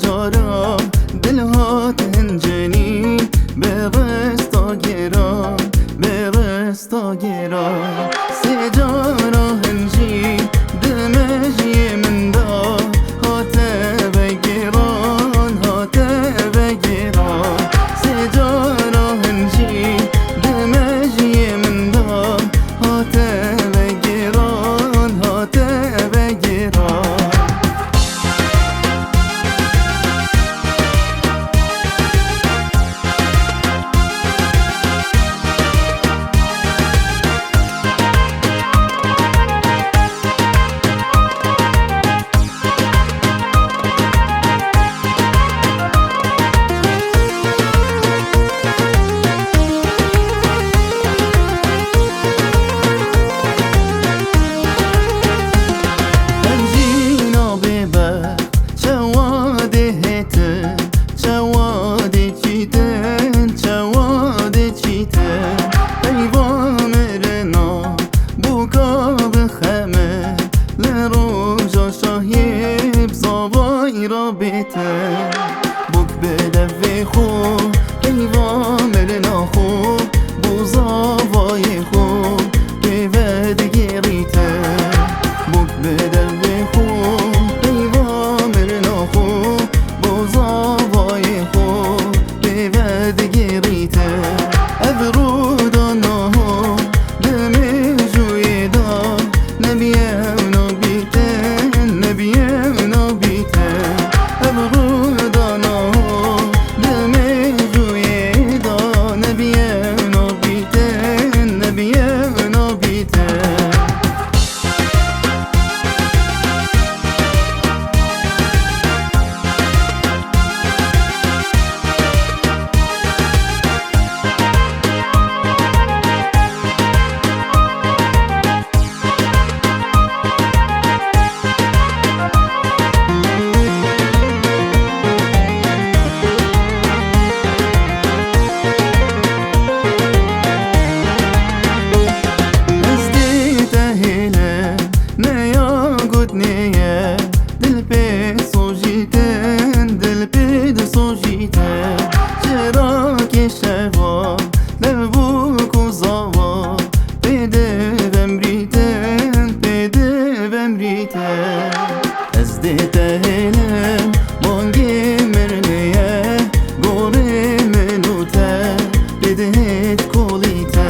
جارا دل هات هنجنی برستا گرا برستا گرا سه جارا هنجی دمجی من دا هات بگران هات بگران سه جارا هنجی دمجی من دا هات بگران هات بگران رابطه بوك بدفي خو كيفا ملنا خو بوزافاي خو كيفا دقيريته بوك بدفي خو كيفا ملنا خو بوزافاي خو كيفا دقيريته أبرودنا هو دمي جويدا نبيه ونبيته نبيه ونبيته دل پی سوجیتن دل پی دو سوجیتن چرا که شوا لبو کوزاوا پیده بمریتن پیده بمریتن از دیته هلم مانگی مرنیه گوری منوته بدهت کولیته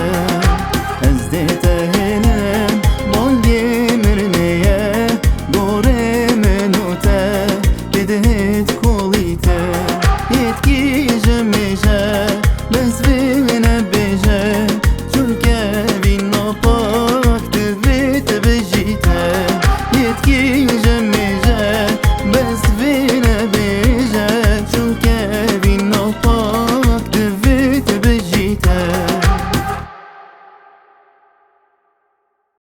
از دیته هلم مانگی مرنیه گوری منوته بدهت کولیته یتکی جمیشه بزوینه بیشه چونکه وین ناپاک دویت بجیته یتکی جمیشه